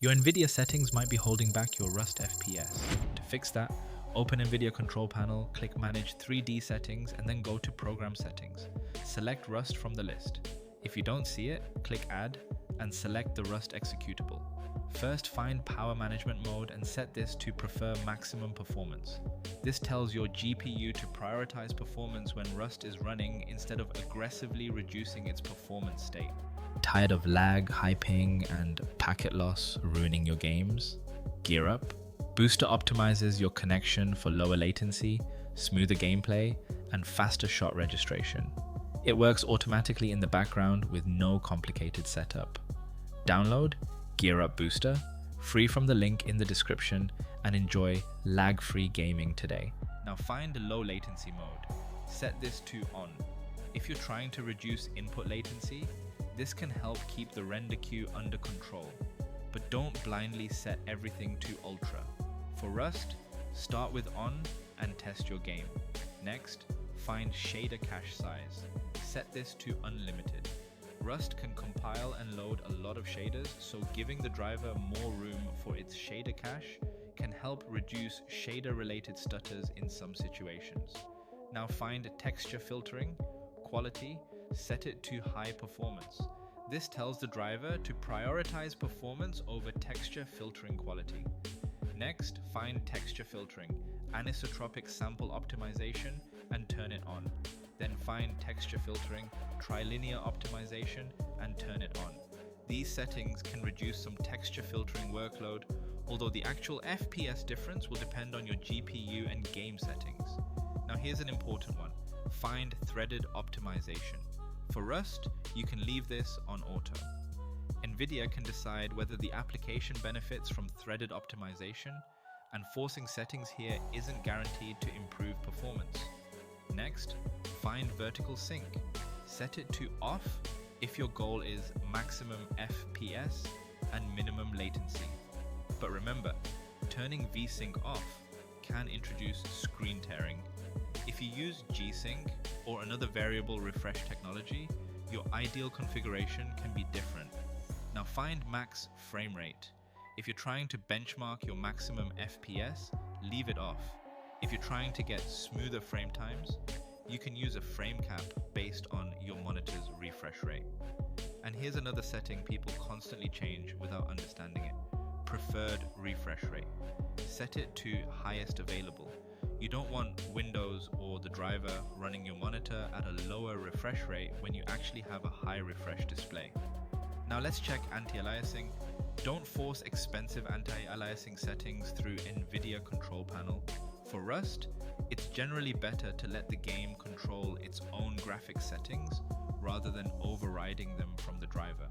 Your NVIDIA settings might be holding back your Rust FPS. To fix that, open NVIDIA Control Panel, click Manage 3D Settings, and then go to Program Settings. Select Rust from the list. If you don't see it, click Add and select the Rust executable. First, find Power Management mode and set this to Prefer Maximum Performance. This tells your GPU to prioritize performance when Rust is running instead of aggressively reducing its performance state. Tired of lag, high ping, and packet loss ruining your games? Gear up. Booster optimizes your connection for lower latency, smoother gameplay, and faster shot registration. It works automatically in the background with no complicated setup. Download Gear Up Booster, free from the link in the description, and enjoy lag-free gaming today. Now find low latency mode. Set this to on. If you're trying to reduce input latency, this can help keep the render queue under control, but don't blindly set everything to ultra. For Rust, start with on and test your game. Next, find shader cache size. Set this to unlimited. Rust can compile and load a lot of shaders, so giving the driver more room for its shader cache can help reduce shader-related stutters in some situations. Now find texture filtering, quality, set it to high performance. This tells the driver to prioritize performance over texture filtering quality. Next, find texture filtering, anisotropic sample optimization, and turn it on. Then find texture filtering, trilinear optimization, and turn it on. These settings can reduce some texture filtering workload, although the actual FPS difference will depend on your GPU and game settings. Now here's an important one. Find threaded optimization. For Rust, you can leave this on auto. NVIDIA can decide whether the application benefits from threaded optimization, and forcing settings here isn't guaranteed to improve performance. Next, find vertical sync. Set it to off if your goal is maximum FPS and minimum latency. But remember, turning VSync off can introduce screen tearing. If you use G-Sync or another variable refresh technology, your ideal configuration can be different. Now find max frame rate. If you're trying to benchmark your maximum FPS, leave it off. If you're trying to get smoother frame times, you can use a frame cap based on your monitor's refresh rate. And here's another setting people constantly change without understanding it. Preferred refresh rate. Set it to highest available. You don't want Windows or the driver running your monitor at a lower refresh rate when you actually have a high refresh display. Now let's check anti-aliasing. Don't force expensive anti-aliasing settings through NVIDIA Control Panel. For Rust, it's generally better to let the game control its own graphics settings rather than overriding them from the driver.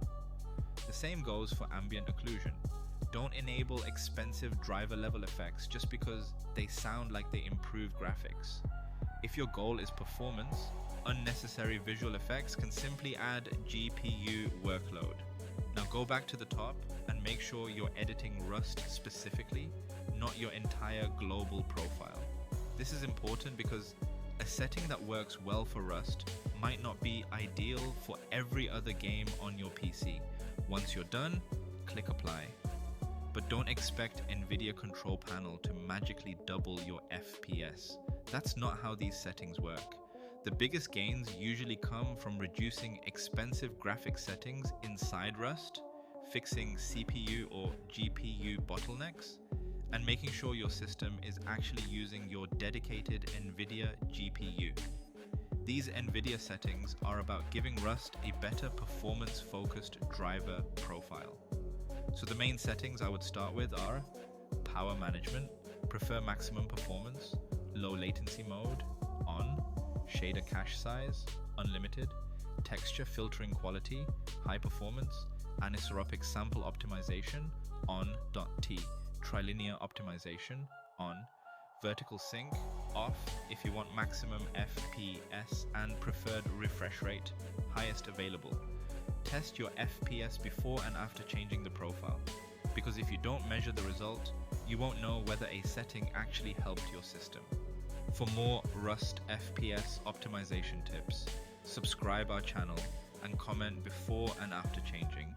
The same goes for Ambient Occlusion. Don't enable expensive driver level effects just because they sound like they improve graphics. If your goal is performance, unnecessary visual effects can simply add GPU workload. Now go back to the top and make sure you're editing Rust specifically, not your entire global profile. This is important because a setting that works well for Rust might not be ideal for every other game on your PC. Once you're done, click Apply. But don't expect NVIDIA Control Panel to magically double your FPS. That's not how these settings work. The biggest gains usually come from reducing expensive graphics settings inside Rust, fixing CPU or GPU bottlenecks, and making sure your system is actually using your dedicated NVIDIA GPU. These NVIDIA settings are about giving Rust a better performance-focused driver profile. So the main settings I would start with are power management, prefer maximum performance, low latency mode, on, shader cache size, unlimited, texture filtering quality, high performance, anisotropic sample optimization, on.t, trilinear optimization, on, vertical sync, off if you want maximum FPS and preferred refresh rate, highest available. Test your FPS before and after changing the profile, because if you don't measure the result, you won't know whether a setting actually helped your system. For more Rust FPS optimization tips, subscribe our channel and comment before and after changing.